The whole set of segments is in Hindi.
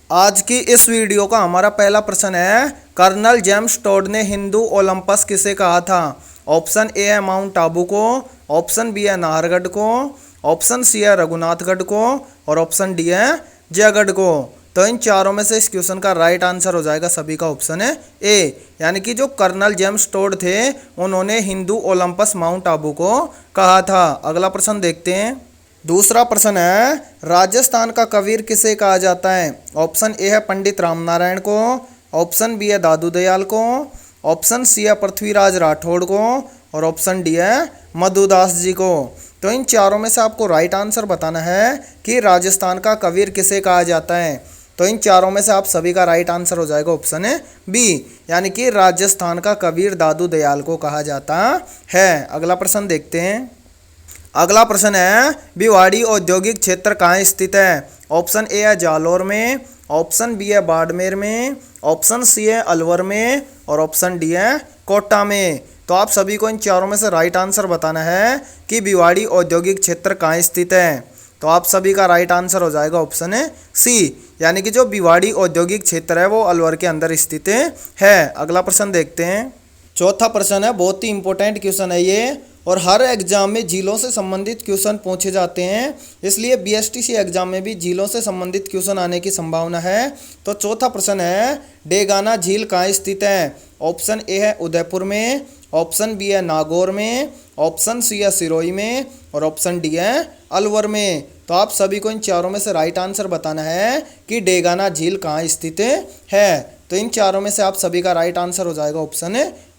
आज की इस वीडियो का हमारा पहला प्रश्न है, कर्नल जेम्स टोड ने हिंदू ओलंपस किसे कहा था? ऑप्शन ए है माउंट आबू को, ऑप्शन बी है नाहरगढ़ को, ऑप्शन सी है रघुनाथगढ़ को और ऑप्शन डी है जयगढ़ को। तो इन चारों में से इस क्वेश्चन का राइट आंसर हो जाएगा सभी का ऑप्शन है ए, यानी कि जो कर्नल जेम्स टोड थे उन्होंने हिंदू ओलंपस माउंट आबू को कहा था। अगला प्रश्न देखते हैं। दूसरा प्रश्न है, राजस्थान का कबीर किसे कहा जाता है? ऑप्शन ए है पंडित रामनारायण को, ऑप्शन बी है दादू दयाल को, ऑप्शन सी है पृथ्वीराज राठौड़ को और ऑप्शन डी है मधुदास जी को। तो इन चारों में से आपको राइट आंसर बताना है कि राजस्थान का कबीर किसे कहा जाता है। तो इन चारों में से आप सभी का राइट आंसर हो जाएगा ऑप्शन है बी, यानी कि राजस्थान का कबीर दादू दयाल को कहा जाता है। अगला प्रश्न देखते हैं। अगला प्रश्न है, भिवाड़ी औद्योगिक क्षेत्र कहाँ स्थित है? ऑप्शन ए है जालौर में, ऑप्शन बी है बाड़मेर में, ऑप्शन सी है अलवर में और ऑप्शन डी है कोटा में। तो आप सभी को इन चारों में से राइट आंसर बताना है कि भिवाड़ी औद्योगिक क्षेत्र कहाँ स्थित है। तो आप सभी का राइट आंसर हो जाएगा ऑप्शन है सी, यानी कि जो भिवाड़ी औद्योगिक क्षेत्र है वो अलवर के अंदर स्थित है। अगला प्रश्न देखते हैं। चौथा प्रश्न है, बहुत ही इंपॉर्टेंट क्वेश्चन है ये और हर एग्जाम में झीलों से संबंधित क्वेश्चन पूछे जाते हैं, इसलिए बीएसटीसी एग्जाम में भी झीलों से संबंधित क्वेश्चन आने की संभावना है। तो चौथा प्रश्न है, डेगाना झील कहाँ स्थित है? ऑप्शन ए है उदयपुर में, ऑप्शन बी है नागौर में, ऑप्शन सी है सिरोही में और ऑप्शन डी है अलवर में। तो आप सभी को इन चारों में से राइट आंसर बताना है कि डेगाना झील कहाँ स्थित है। तो इन चारों में से आप सभी का राइट आंसर हो जाएगा ऑप्शन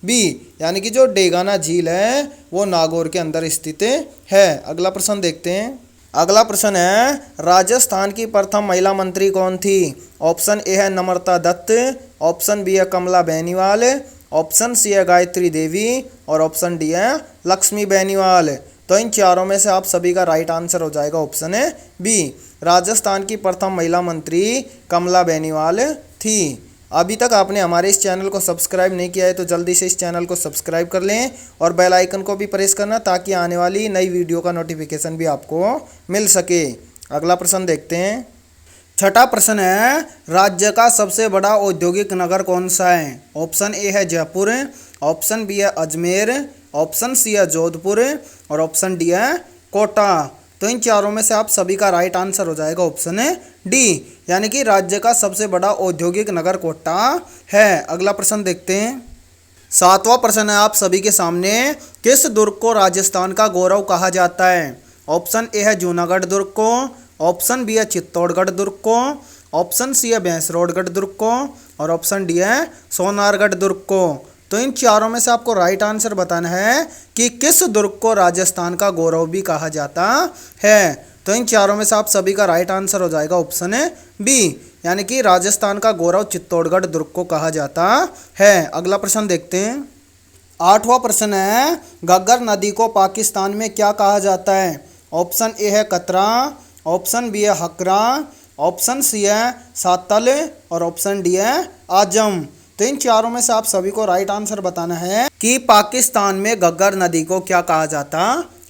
बी, यानी कि जो डेगाना झील है वो नागौर के अंदर स्थित है। अगला प्रश्न देखते हैं। अगला प्रश्न है, राजस्थान की प्रथम महिला मंत्री कौन थी? ऑप्शन ए है नम्रता दत्त, ऑप्शन बी है कमला बेनीवाल, ऑप्शन सी है गायत्री देवी और ऑप्शन डी है लक्ष्मी बेनीवाल। तो इन चारों में से आप सभी का राइट आंसर हो जाएगा ऑप्शन है बी, राजस्थान की प्रथम महिला मंत्री कमला बेनीवाल थी। अभी तक आपने हमारे इस चैनल को सब्सक्राइब नहीं किया है तो जल्दी से इस चैनल को सब्सक्राइब कर लें और बेल आइकन को भी प्रेस करना ताकि आने वाली नई वीडियो का नोटिफिकेशन भी आपको मिल सके। अगला प्रश्न देखते हैं। छठा प्रश्न है, राज्य का सबसे बड़ा औद्योगिक नगर कौन सा है? ऑप्शन ए है जयपुर, ऑप्शन बी है अजमेर, ऑप्शन सी है जोधपुर और ऑप्शन डी है कोटा। तो इन चारों में से आप सभी का राइट आंसर हो जाएगा ऑप्शन है डी, यानी कि राज्य का सबसे बड़ा औद्योगिक नगर कोटा है। अगला प्रश्न देखते हैं। सातवां प्रश्न है आप सभी के सामने, किस दुर्ग को राजस्थान का गौरव कहा जाता है? ऑप्शन ए है जूनागढ़ दुर्ग को, ऑप्शन बी है चित्तौड़गढ़ दुर्ग को, ऑप्शन सी है भैंसरोडगढ़ दुर्ग को और ऑप्शन डी है सोनारगढ़ दुर्ग को। तो इन चारों में से आपको राइट आंसर बताना है कि किस दुर्ग को राजस्थान का गौरव भी कहा जाता है। तो इन चारों में से आप सभी का राइट आंसर हो जाएगा ऑप्शन है बी, यानी कि राजस्थान का गौरव चित्तौड़गढ़ दुर्ग को कहा जाता है। अगला प्रश्न देखते हैं। आठवां प्रश्न है, घग्गर नदी को पाकिस्तान में क्या कहा जाता है? ऑप्शन ए है कतरा, ऑप्शन बी है हकरा, ऑप्शन सी है सातल और ऑप्शन डी है आजम। तो इन चारों में से आप सभी को राइट आंसर बताना है कि पाकिस्तान में घग्गर नदी को क्या कहा जाता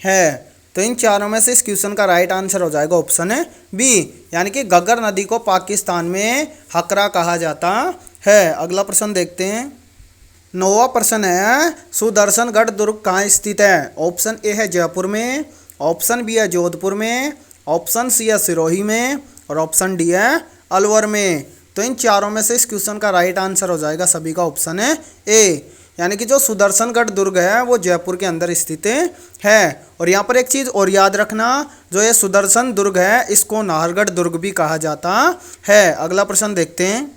है। तो इन चारों में से इस क्वेश्चन का राइट आंसर हो जाएगा ऑप्शन है बी, यानी कि घग्गर नदी को पाकिस्तान में हकरा कहा जाता है। अगला प्रश्न देखते हैं। नौवां प्रश्न है, सुदर्शनगढ़ दुर्ग कहाँ स्थित है? ऑप्शन ए है जयपुर में, ऑप्शन बी है जोधपुर में, ऑप्शन सी है सिरोही में और ऑप्शन डी है अलवर में। तो इन चारों में से इस क्वेश्चन का राइट आंसर हो जाएगा सभी का ऑप्शन है ए, यानी कि जो सुदर्शनगढ़ दुर्ग है वो जयपुर के अंदर स्थित है। और यहाँ पर एक चीज़ और याद रखना, जो ये सुदर्शन दुर्ग है इसको नाहरगढ़ दुर्ग भी कहा जाता है। अगला प्रश्न देखते हैं।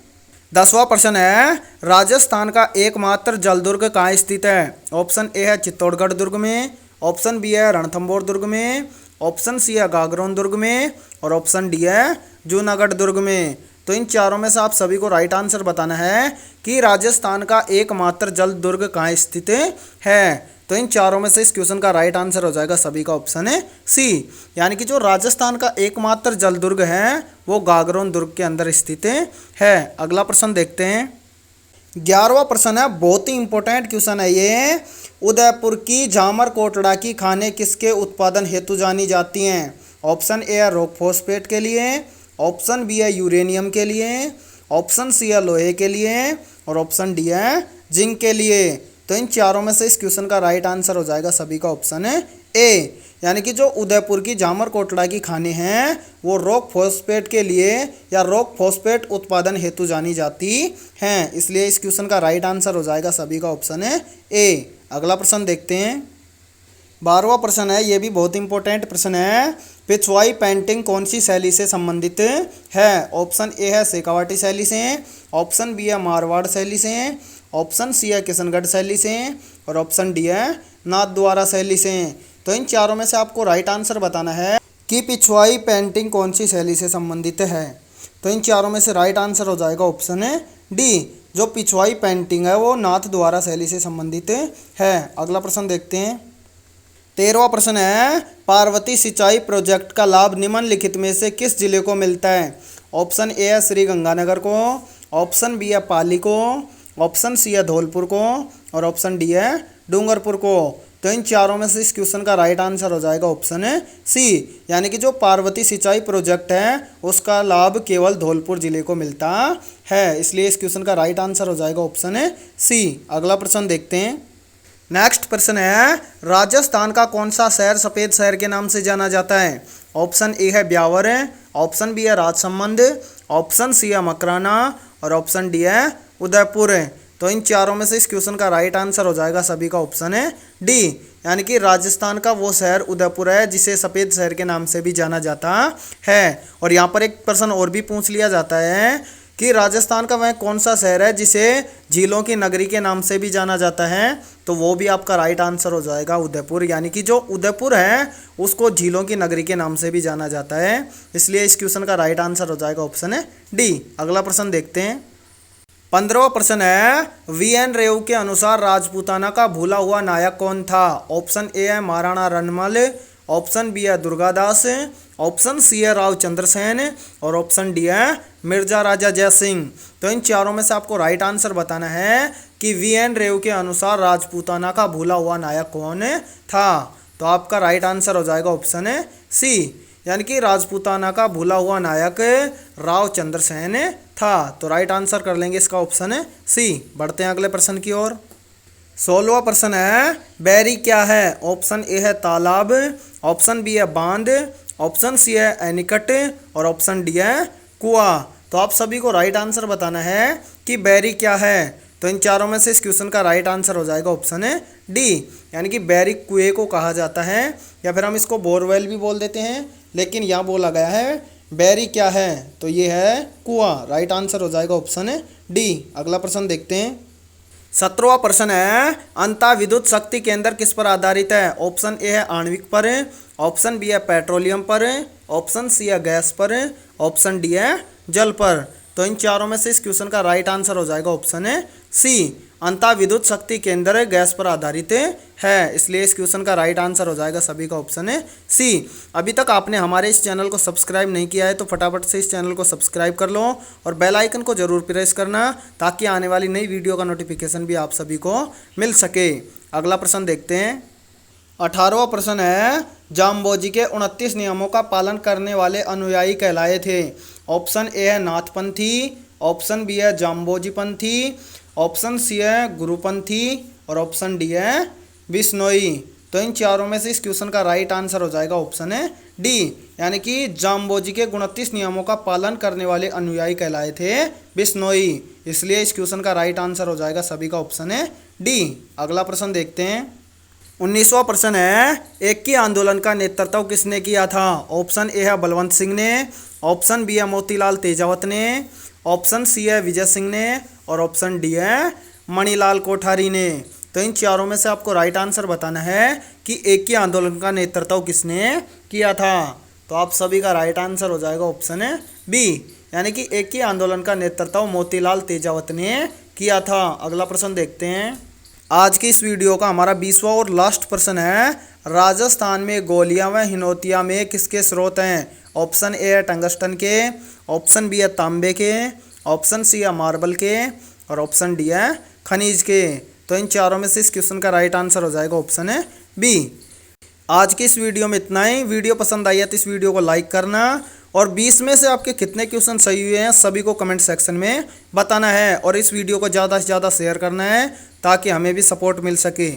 10वां प्रश्न है, राजस्थान का एकमात्र जल दुर्ग कहाँ स्थित है? ऑप्शन ए है चित्तौड़गढ़ दुर्ग में, ऑप्शन बी है रणथंभौर दुर्ग में, ऑप्शन सी है गागरोन दुर्ग में और ऑप्शन डी है जूनागढ़ दुर्ग में। तो इन चारों में से आप सभी को राइट आंसर बताना है कि राजस्थान का एकमात्र जल दुर्ग कहाँ स्थित है। तो इन चारों में से इस क्वेश्चन का राइट आंसर हो जाएगा सभी का ऑप्शन है सी, यानी कि जो राजस्थान का एकमात्र जल दुर्ग है वो गागरोन दुर्ग के अंदर स्थित है। अगला प्रश्न देखते हैं। 11वां प्रश्न है, बहुत ही इंपॉर्टेंट क्वेश्चन है ये। उदयपुर की झामर कोटड़ा की खाने किसके उत्पादन हेतु जानी जाती हैं? ऑप्शन ए है रॉक फॉस्फेट के लिए, ऑप्शन बी है यूरेनियम के लिए, ऑप्शन सी है लोहे के लिए और ऑप्शन डी है जिंक के लिए। तो इन चारों में से इस क्वेश्चन का राइट आंसर हो जाएगा सभी का ऑप्शन है ए। यानी कि जो उदयपुर की जामर कोटला की खानें हैं वो रॉक फॉस्फेट के लिए या रॉक फॉस्फेट उत्पादन हेतु जानी जाती हैं, इसलिए इस क्वेश्चन का राइट आंसर हो जाएगा सभी का ऑप्शन है ए। अगला प्रश्न देखते हैं। 12वां प्रश्न है, ये भी बहुत इंपॉर्टेंट प्रश्न है। पिछवाई पेंटिंग कौन सी शैली से संबंधित है? ऑप्शन ए है शेखावाटी शैली से, ऑप्शन बी है मारवाड़ शैली से, ऑप्शन सी है किशनगढ़ शैली से और ऑप्शन डी है नाथद्वारा शैली से। तो इन चारों में से आपको राइट आंसर बताना है कि पिछवाई पेंटिंग कौन सी शैली से संबंधित है। तो इन चारों में से राइट आंसर हो जाएगा ऑप्शन है डी, जो पिछवाई पेंटिंग है वो नाथद्वारा शैली से संबंधित है। अगला प्रश्न देखते हैं। 13वां प्रश्न है, पार्वती सिंचाई प्रोजेक्ट का लाभ निम्नलिखित में से किस जिले को मिलता है? ऑप्शन ए है श्री गंगानगर को, ऑप्शन बी है पाली को, ऑप्शन सी है धौलपुर को और ऑप्शन डी है डूंगरपुर को। तो इन चारों में से इस क्वेश्चन का राइट आंसर हो जाएगा ऑप्शन है सी, यानी कि जो पार्वती सिंचाई प्रोजेक्ट है उसका लाभ केवल धौलपुर जिले को मिलता है, इसलिए इस क्वेश्चन का राइट आंसर हो जाएगा ऑप्शन है सी। अगला प्रश्न देखते हैं। नेक्स्ट प्रश्न है, राजस्थान का कौन सा शहर सफ़ेद शहर के नाम से जाना जाता है? ऑप्शन ए है ब्यावर, ऑप्शन बी है राजसमंद, ऑप्शन सी है मकराना और ऑप्शन डी है उदयपुर। तो इन चारों में से इस क्वेश्चन का राइट आंसर हो जाएगा सभी का ऑप्शन है डी, यानी कि राजस्थान का वो शहर उदयपुर है जिसे सफ़ेद शहर के नाम से भी जाना जाता है। और यहाँ पर एक प्रश्न और भी पूछ लिया जाता है कि राजस्थान का वह कौन सा शहर है जिसे झीलों की नगरी के नाम से भी जाना जाता है? तो वो भी आपका राइट आंसर हो जाएगा उदयपुर, यानी कि जो उदयपुर है उसको झीलों की नगरी के नाम से भी जाना जाता है, इसलिए इस क्वेश्चन का राइट आंसर हो जाएगा ऑप्शन है डी। अगला प्रश्न देखते हैं। 15वां प्रश्न है, वीएन रेव के अनुसार राजपूताना का भूला हुआ नायक कौन था? ऑप्शन ए है महाराणा रणमल, ऑप्शन बी है दुर्गादास, ऑप्शन सी है राव चंद्रसेन और ऑप्शन डी है मिर्जा राजा जय सिंह। तो इन चारों में से आपको राइट आंसर बताना है कि वीएन रेव के अनुसार राजपूताना का भूला हुआ नायक कौन था। तो आपका राइट आंसर हो जाएगा ऑप्शन है सी, यानी कि राजपूताना का भूला हुआ नायक राव चंद्रसेन था। तो राइट आंसर कर लेंगे इसका ऑप्शन है सी। बढ़ते हैं अगले प्रश्न की ओर। 16वां प्रश्न है, बैरी क्या है? ऑप्शन ए है तालाब, ऑप्शन बी है बांध, ऑप्शन सी है एनीकट और ऑप्शन डी है कुआं। तो आप सभी को राइट आंसर बताना है कि बैरी क्या है। तो इन चारों में से इस क्वेश्चन का राइट आंसर हो जाएगा ऑप्शन है डी, यानी कि बैरी कुएं को कहा जाता है या फिर हम इसको बोरवेल भी बोल देते हैं, लेकिन यहाँ बोला गया है बैरी क्या है, तो ये है कुआं। राइट आंसर हो जाएगा ऑप्शन है डी। अगला प्रश्न देखते हैं। 17वां प्रश्न है, अंतः विद्युत शक्ति केंद्र किस पर आधारित है? ऑप्शन ए है आणविक पर, ऑप्शन बी है पेट्रोलियम पर, ऑप्शन सी है गैस पर, ऑप्शन डी है जल पर। तो इन चारों में से इस क्वेश्चन का राइट आंसर हो जाएगा ऑप्शन है सी, अंतः विद्युत शक्ति केंद्र गैस पर आधारित है, इसलिए इस क्वेश्चन का राइट आंसर हो जाएगा सभी का ऑप्शन है सी। अभी तक आपने हमारे इस चैनल को सब्सक्राइब नहीं किया है तो फटाफट से इस चैनल को सब्सक्राइब कर लो और बेल आइकन को जरूर प्रेस करना ताकि आने वाली नई वीडियो का नोटिफिकेशन भी आप सभी को मिल सके। अगला प्रश्न देखते हैं। 18वां प्रश्न है, जाम्बोजी के 29 नियमों का पालन करने वाले अनुयायी कहलाए थे? ऑप्शन ए है नाथपंथी, ऑप्शन बी है जाम्बोजी पंथी, ऑप्शन सी है गुरुपंथी और ऑप्शन डी है बिश्नोई। तो इन चारों में से इस क्वेश्चन का राइट आंसर हो जाएगा ऑप्शन है डी, यानी कि जाम्बोजी के 29 नियमों का पालन करने वाले अनुयायी कहलाए थे बिश्नोई, इसलिए इस क्वेश्चन का राइट आंसर हो जाएगा सभी का ऑप्शन है डी। अगला प्रश्न देखते हैं। 19वां प्रश्न है, एक ही आंदोलन का नेतृत्व किसने किया था? ऑप्शन ए है बलवंत सिंह ने, ऑप्शन बी है मोतीलाल तेजावत ने, ऑप्शन सी है विजय सिंह ने और ऑप्शन डी है मणिलाल कोठारी ने। तो इन चारों में से आपको राइट आंसर बताना है कि एक ही आंदोलन का नेतृत्व किसने किया था। तो आप सभी का राइट आंसर हो जाएगा ऑप्शन है बी, यानी कि एक ही आंदोलन का नेतृत्व मोतीलाल तेजावत ने किया था। अगला प्रश्न देखते हैं। आज की इस वीडियो का हमारा 20वां और लास्ट प्रश्न है, राजस्थान में गोलियां व हिनोतिया में किसके स्रोत हैं? ऑप्शन ए है टंगस्टन के, ऑप्शन बी है तांबे के, ऑप्शन सी है मार्बल के और ऑप्शन डी है खनिज के। तो इन चारों में से इस क्वेश्चन का राइट आंसर हो जाएगा ऑप्शन है बी। आज की इस वीडियो में इतना ही। वीडियो पसंद आई है तो इस वीडियो को लाइक करना और 20 में से आपके कितने क्वेश्चन सही हुए हैं सभी को कमेंट सेक्शन में बताना है और इस वीडियो को ज़्यादा से ज़्यादा शेयर करना है ताकि हमें भी सपोर्ट मिल सके।